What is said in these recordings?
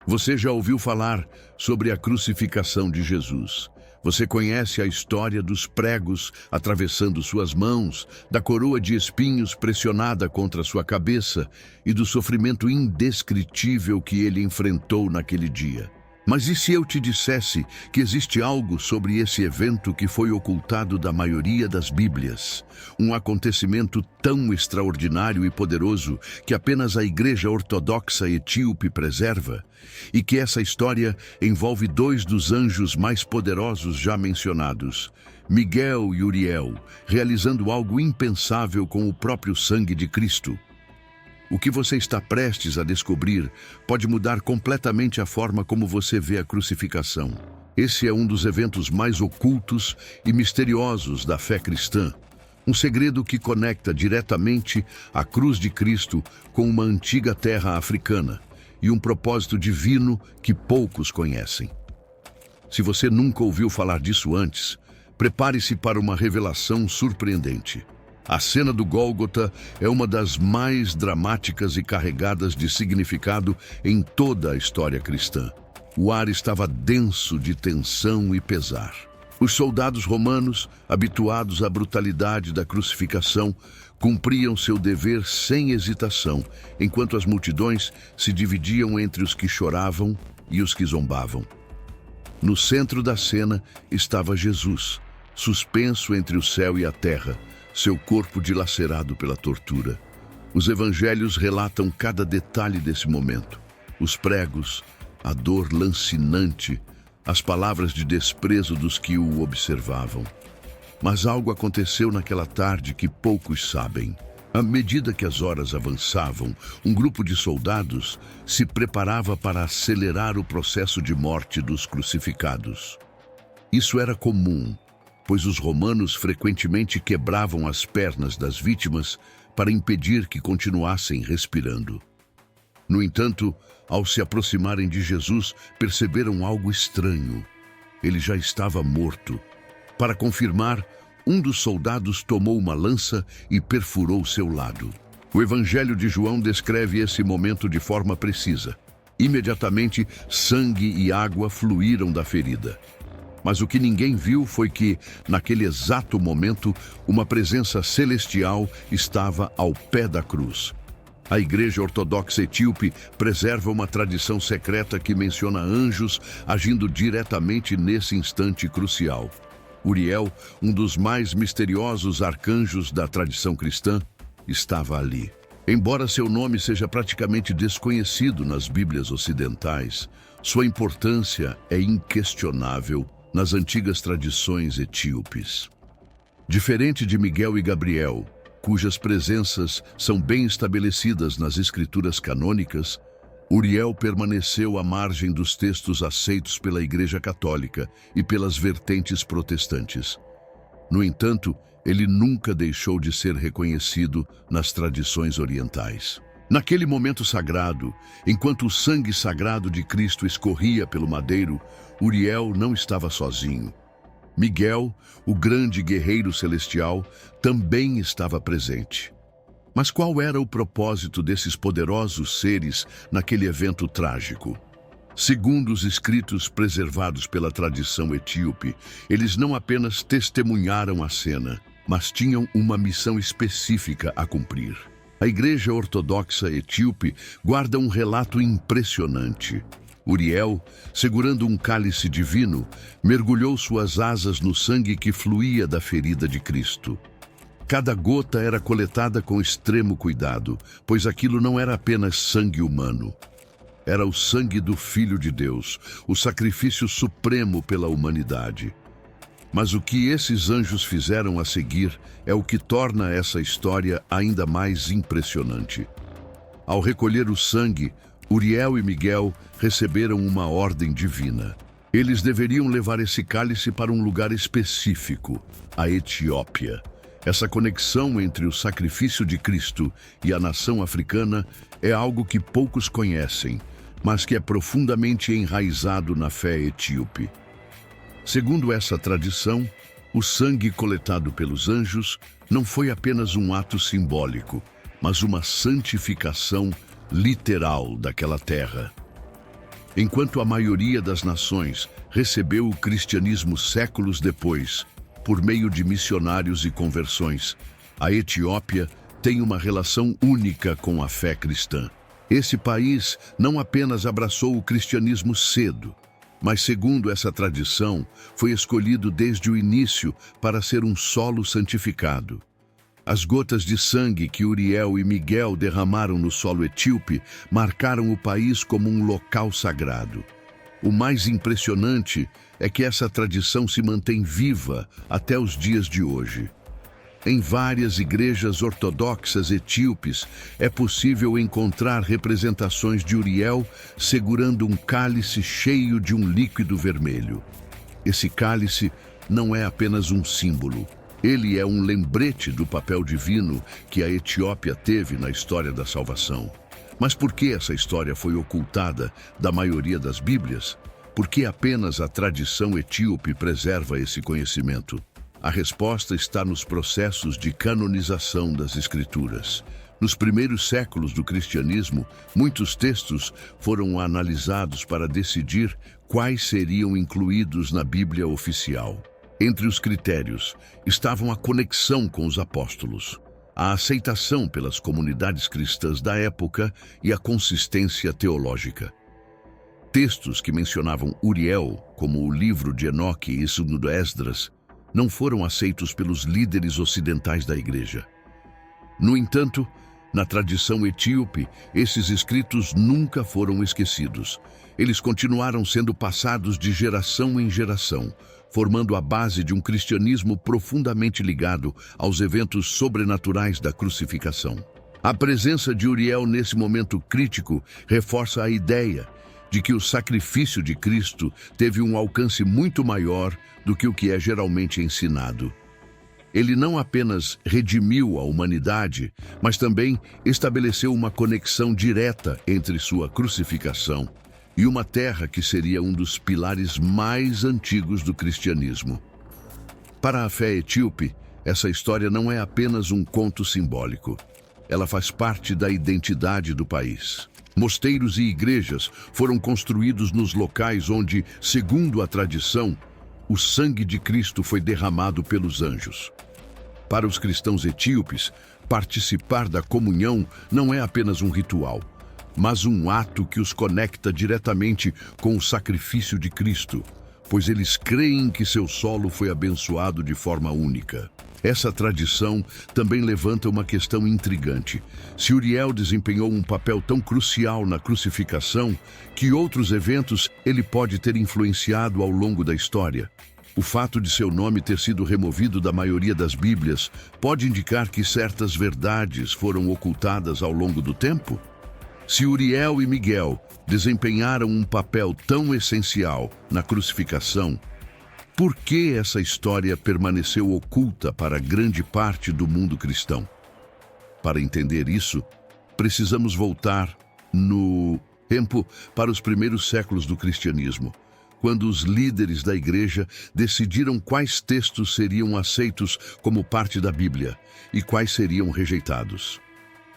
Você já ouviu falar sobre a crucificação de Jesus? Você conhece a história dos pregos atravessando suas mãos, da coroa de espinhos pressionada contra sua cabeça e do sofrimento indescritível que ele enfrentou naquele dia. Mas e se eu te dissesse que existe algo sobre esse evento que foi ocultado da maioria das Bíblias? Um acontecimento tão extraordinário e poderoso que apenas a Igreja Ortodoxa Etíope preserva? E que essa história envolve dois dos anjos mais poderosos já mencionados, Miguel e Uriel, realizando algo impensável com o próprio sangue de Cristo. O que você está prestes a descobrir pode mudar completamente a forma como você vê a crucificação. Esse é um dos eventos mais ocultos e misteriosos da fé cristã. Um segredo que conecta diretamente a cruz de Cristo com uma antiga terra africana e um propósito divino que poucos conhecem. Se você nunca ouviu falar disso antes, prepare-se para uma revelação surpreendente. A cena do Gólgota é uma das mais dramáticas e carregadas de significado em toda a história cristã. O ar estava denso de tensão e pesar. Os soldados romanos, habituados à brutalidade da crucificação, cumpriam seu dever sem hesitação, enquanto as multidões se dividiam entre os que choravam e os que zombavam. No centro da cena estava Jesus, suspenso entre o céu e a terra, seu corpo dilacerado pela tortura. Os evangelhos relatam cada detalhe desse momento. Os pregos, a dor lancinante, as palavras de desprezo dos que o observavam. Mas algo aconteceu naquela tarde que poucos sabem. À medida que as horas avançavam, um grupo de soldados se preparava para acelerar o processo de morte dos crucificados. Isso era comum, pois os romanos frequentemente quebravam as pernas das vítimas para impedir que continuassem respirando. No entanto, ao se aproximarem de Jesus, perceberam algo estranho. Ele já estava morto. Para confirmar, um dos soldados tomou uma lança e perfurou seu lado. O Evangelho de João descreve esse momento de forma precisa. Imediatamente, sangue e água fluíram da ferida. Mas o que ninguém viu foi que, naquele exato momento, uma presença celestial estava ao pé da cruz. A Igreja Ortodoxa Etíope preserva uma tradição secreta que menciona anjos agindo diretamente nesse instante crucial. Uriel, um dos mais misteriosos arcanjos da tradição cristã, estava ali. Embora seu nome seja praticamente desconhecido nas Bíblias ocidentais, sua importância é inquestionável nas antigas tradições etíopes. Diferente de Miguel e Gabriel, cujas presenças são bem estabelecidas nas escrituras canônicas, Uriel permaneceu à margem dos textos aceitos pela Igreja Católica e pelas vertentes protestantes. No entanto, ele nunca deixou de ser reconhecido nas tradições orientais. Naquele momento sagrado, enquanto o sangue sagrado de Cristo escorria pelo madeiro, Uriel não estava sozinho. Miguel, o grande guerreiro celestial, também estava presente. Mas qual era o propósito desses poderosos seres naquele evento trágico? Segundo os escritos preservados pela tradição etíope, eles não apenas testemunharam a cena, mas tinham uma missão específica a cumprir. A Igreja Ortodoxa Etíope guarda um relato impressionante. Uriel, segurando um cálice divino, mergulhou suas asas no sangue que fluía da ferida de Cristo. Cada gota era coletada com extremo cuidado, pois aquilo não era apenas sangue humano. Era o sangue do Filho de Deus, o sacrifício supremo pela humanidade. Mas o que esses anjos fizeram a seguir é o que torna essa história ainda mais impressionante. Ao recolher o sangue, Uriel e Miguel receberam uma ordem divina. Eles deveriam levar esse cálice para um lugar específico, a Etiópia. Essa conexão entre o sacrifício de Cristo e a nação africana é algo que poucos conhecem, mas que é profundamente enraizado na fé etíope. Segundo essa tradição, o sangue coletado pelos anjos não foi apenas um ato simbólico, mas uma santificação literal daquela terra. Enquanto a maioria das nações recebeu o cristianismo séculos depois, por meio de missionários e conversões, a Etiópia tem uma relação única com a fé cristã. Esse país não apenas abraçou o cristianismo cedo, mas, segundo essa tradição, foi escolhido desde o início para ser um solo santificado. As gotas de sangue que Uriel e Miguel derramaram no solo etíope marcaram o país como um local sagrado. O mais impressionante é que essa tradição se mantém viva até os dias de hoje. Em várias igrejas ortodoxas etíopes, é possível encontrar representações de Uriel segurando um cálice cheio de um líquido vermelho. Esse cálice não é apenas um símbolo. Ele é um lembrete do papel divino que a Etiópia teve na história da salvação. Mas por que essa história foi ocultada da maioria das Bíblias? Por que apenas a tradição etíope preserva esse conhecimento? A resposta está nos processos de canonização das Escrituras. Nos primeiros séculos do cristianismo, muitos textos foram analisados para decidir quais seriam incluídos na Bíblia oficial. Entre os critérios estavam a conexão com os apóstolos, a aceitação pelas comunidades cristãs da época e a consistência teológica. Textos que mencionavam Uriel, como o livro de Enoque e segundo Esdras, não foram aceitos pelos líderes ocidentais da igreja. No entanto, na tradição etíope, esses escritos nunca foram esquecidos. Eles continuaram sendo passados de geração em geração, formando a base de um cristianismo profundamente ligado aos eventos sobrenaturais da crucificação. A presença de Uriel nesse momento crítico reforça a ideia de que o sacrifício de Cristo teve um alcance muito maior do que o que é geralmente ensinado. Ele não apenas redimiu a humanidade, mas também estabeleceu uma conexão direta entre sua crucificação e uma terra que seria um dos pilares mais antigos do cristianismo. Para a fé etíope, essa história não é apenas um conto simbólico. Ela faz parte da identidade do país. Mosteiros e igrejas foram construídos nos locais onde, segundo a tradição, o sangue de Cristo foi derramado pelos anjos. Para os cristãos etíopes, participar da comunhão não é apenas um ritual, mas um ato que os conecta diretamente com o sacrifício de Cristo, pois eles creem que seu solo foi abençoado de forma única. Essa tradição também levanta uma questão intrigante. Se Uriel desempenhou um papel tão crucial na crucificação, que outros eventos ele pode ter influenciado ao longo da história? O fato de seu nome ter sido removido da maioria das Bíblias pode indicar que certas verdades foram ocultadas ao longo do tempo? Se Uriel e Miguel desempenharam um papel tão essencial na crucificação, por que essa história permaneceu oculta para grande parte do mundo cristão? Para entender isso, precisamos voltar no tempo para os primeiros séculos do cristianismo, quando os líderes da igreja decidiram quais textos seriam aceitos como parte da Bíblia e quais seriam rejeitados.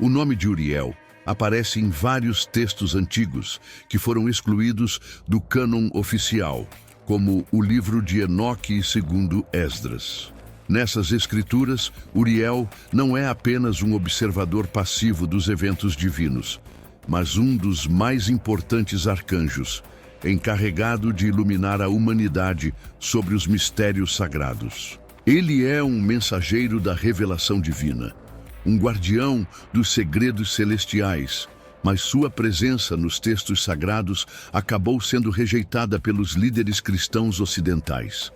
O nome de Uriel aparece em vários textos antigos que foram excluídos do cânon oficial, como o livro de Enoque e segundo Esdras. Nessas escrituras, Uriel não é apenas um observador passivo dos eventos divinos, mas um dos mais importantes arcanjos, encarregado de iluminar a humanidade sobre os mistérios sagrados. Ele é um mensageiro da revelação divina, um guardião dos segredos celestiais, mas sua presença nos textos sagrados acabou sendo rejeitada pelos líderes cristãos ocidentais.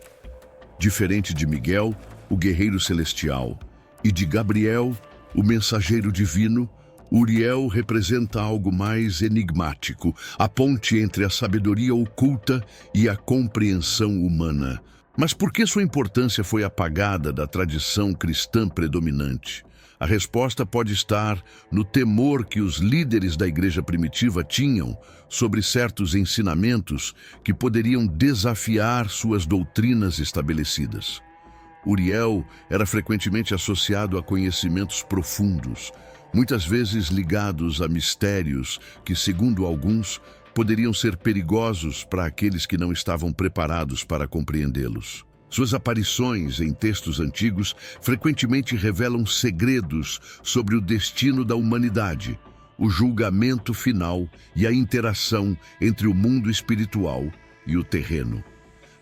Diferente de Miguel, o guerreiro celestial, e de Gabriel, o mensageiro divino, Uriel representa algo mais enigmático, a ponte entre a sabedoria oculta e a compreensão humana. Mas por que sua importância foi apagada da tradição cristã predominante? A resposta pode estar no temor que os líderes da igreja primitiva tinham sobre certos ensinamentos que poderiam desafiar suas doutrinas estabelecidas. Uriel era frequentemente associado a conhecimentos profundos, muitas vezes ligados a mistérios que, segundo alguns, poderiam ser perigosos para aqueles que não estavam preparados para compreendê-los. Suas aparições em textos antigos frequentemente revelam segredos sobre o destino da humanidade, o julgamento final e a interação entre o mundo espiritual e o terreno.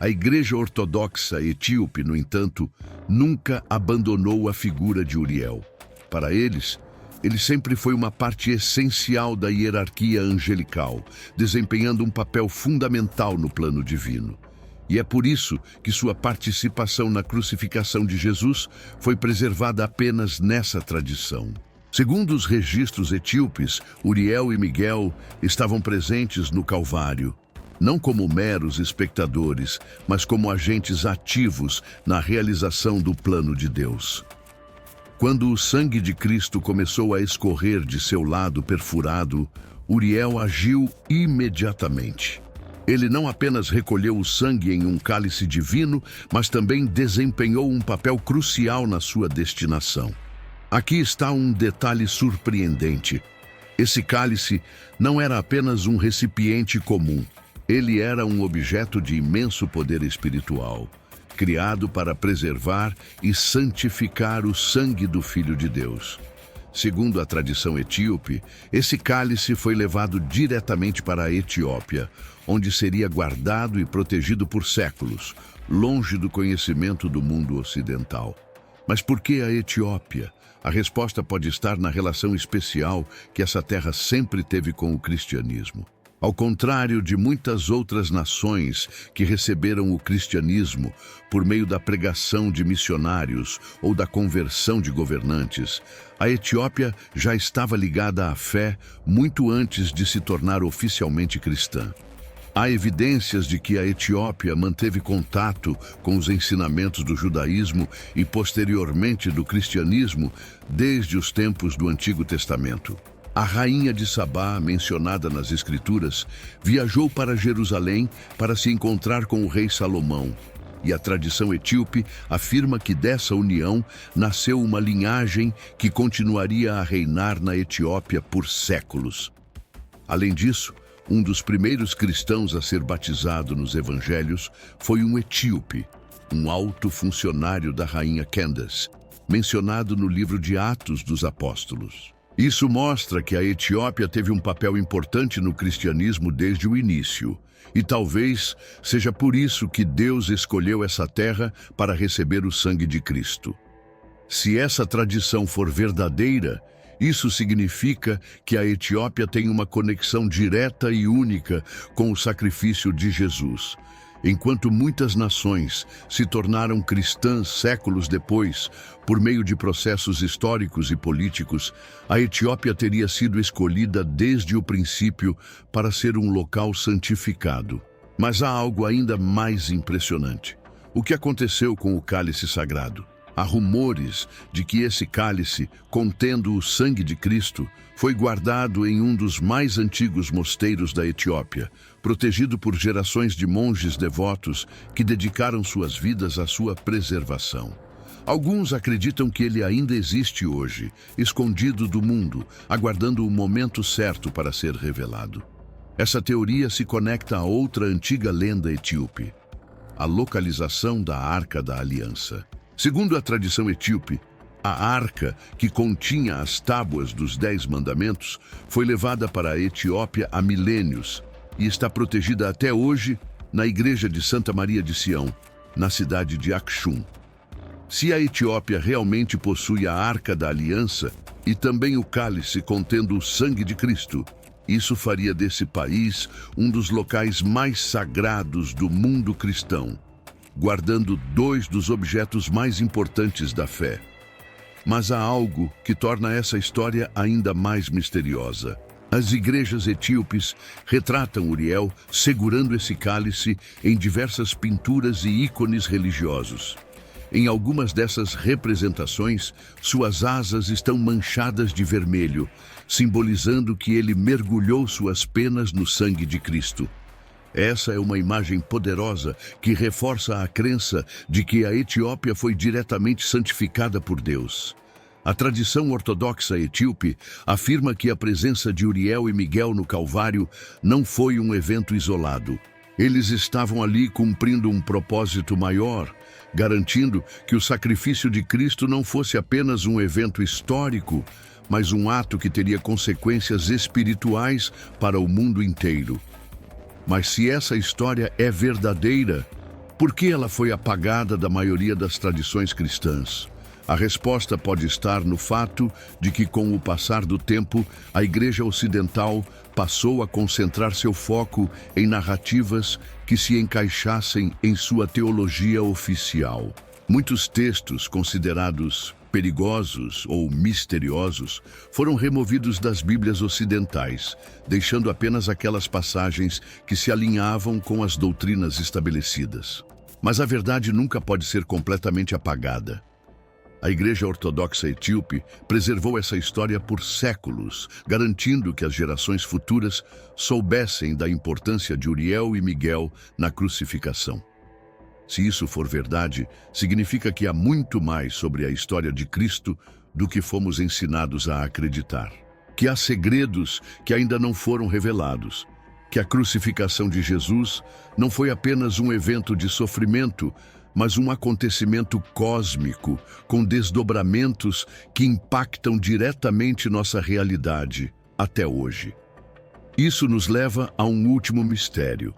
A Igreja Ortodoxa Etíope, no entanto, nunca abandonou a figura de Uriel. Para eles, ele sempre foi uma parte essencial da hierarquia angelical, desempenhando um papel fundamental no plano divino. E é por isso que sua participação na crucificação de Jesus foi preservada apenas nessa tradição. Segundo os registros etíopes, Uriel e Miguel estavam presentes no Calvário, não como meros espectadores, mas como agentes ativos na realização do plano de Deus. Quando o sangue de Cristo começou a escorrer de seu lado perfurado, Uriel agiu imediatamente. Ele não apenas recolheu o sangue em um cálice divino, mas também desempenhou um papel crucial na sua destinação. Aqui está um detalhe surpreendente. Esse cálice não era apenas um recipiente comum. Ele era um objeto de imenso poder espiritual, criado para preservar e santificar o sangue do Filho de Deus. Segundo a tradição etíope, esse cálice foi levado diretamente para a Etiópia, onde seria guardado e protegido por séculos, longe do conhecimento do mundo ocidental. Mas por que a Etiópia? A resposta pode estar na relação especial que essa terra sempre teve com o cristianismo. Ao contrário de muitas outras nações que receberam o cristianismo por meio da pregação de missionários ou da conversão de governantes, a Etiópia já estava ligada à fé muito antes de se tornar oficialmente cristã. Há evidências de que a Etiópia manteve contato com os ensinamentos do judaísmo e posteriormente do cristianismo desde os tempos do Antigo Testamento. A rainha de Sabá, mencionada nas Escrituras, viajou para Jerusalém para se encontrar com o rei Salomão. E a tradição etíope afirma que dessa união nasceu uma linhagem que continuaria a reinar na Etiópia por séculos. Além disso, um dos primeiros cristãos a ser batizado nos evangelhos foi um etíope, um alto funcionário da rainha Candace, mencionado no livro de Atos dos Apóstolos. Isso mostra que a Etiópia teve um papel importante no cristianismo desde o início, e talvez seja por isso que Deus escolheu essa terra para receber o sangue de Cristo. Se essa tradição for verdadeira, isso significa que a Etiópia tem uma conexão direta e única com o sacrifício de Jesus. Enquanto muitas nações se tornaram cristãs séculos depois, por meio de processos históricos e políticos, a Etiópia teria sido escolhida desde o princípio para ser um local santificado. Mas há algo ainda mais impressionante. O que aconteceu com o cálice sagrado? Há rumores de que esse cálice, contendo o sangue de Cristo, foi guardado em um dos mais antigos mosteiros da Etiópia, protegido por gerações de monges devotos que dedicaram suas vidas à sua preservação. Alguns acreditam que ele ainda existe hoje, escondido do mundo, aguardando o momento certo para ser revelado. Essa teoria se conecta a outra antiga lenda etíope, a localização da Arca da Aliança. Segundo a tradição etíope, a arca, que continha as tábuas dos 10 mandamentos, foi levada para a Etiópia há milênios e está protegida até hoje na igreja de Santa Maria de Sião, na cidade de Aksum. Se a Etiópia realmente possui a Arca da Aliança e também o cálice contendo o sangue de Cristo, isso faria desse país um dos locais mais sagrados do mundo cristão, guardando 2 dos objetos mais importantes da fé. Mas há algo que torna essa história ainda mais misteriosa. As igrejas etíopes retratam Uriel segurando esse cálice em diversas pinturas e ícones religiosos. Em algumas dessas representações, suas asas estão manchadas de vermelho, simbolizando que ele mergulhou suas penas no sangue de Cristo. Essa é uma imagem poderosa que reforça a crença de que a Etiópia foi diretamente santificada por Deus. A tradição ortodoxa etíope afirma que a presença de Uriel e Miguel no Calvário não foi um evento isolado. Eles estavam ali cumprindo um propósito maior, garantindo que o sacrifício de Cristo não fosse apenas um evento histórico, mas um ato que teria consequências espirituais para o mundo inteiro. Mas se essa história é verdadeira, por que ela foi apagada da maioria das tradições cristãs? A resposta pode estar no fato de que, com o passar do tempo, a Igreja Ocidental passou a concentrar seu foco em narrativas que se encaixassem em sua teologia oficial. Muitos textos considerados perigosos ou misteriosos foram removidos das Bíblias ocidentais, deixando apenas aquelas passagens que se alinhavam com as doutrinas estabelecidas. Mas a verdade nunca pode ser completamente apagada. A Igreja Ortodoxa Etíope preservou essa história por séculos, garantindo que as gerações futuras soubessem da importância de Uriel e Miguel na crucificação. Se isso for verdade, significa que há muito mais sobre a história de Cristo do que fomos ensinados a acreditar. Que há segredos que ainda não foram revelados. Que a crucificação de Jesus não foi apenas um evento de sofrimento, mas um acontecimento cósmico, com desdobramentos que impactam diretamente nossa realidade até hoje. Isso nos leva a um último mistério.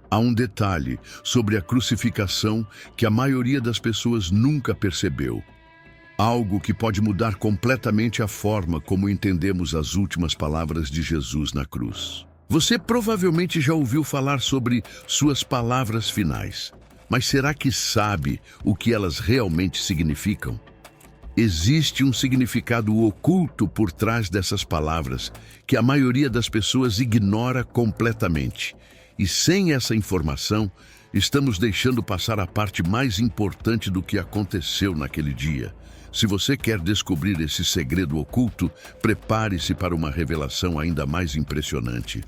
Há um detalhe sobre a crucificação que a maioria das pessoas nunca percebeu. Algo que pode mudar completamente a forma como entendemos as últimas palavras de Jesus na cruz. Você provavelmente já ouviu falar sobre suas palavras finais. Mas será que sabe o que elas realmente significam? Existe um significado oculto por trás dessas palavras que a maioria das pessoas ignora completamente. E sem essa informação, estamos deixando passar a parte mais importante do que aconteceu naquele dia. Se você quer descobrir esse segredo oculto, prepare-se para uma revelação ainda mais impressionante.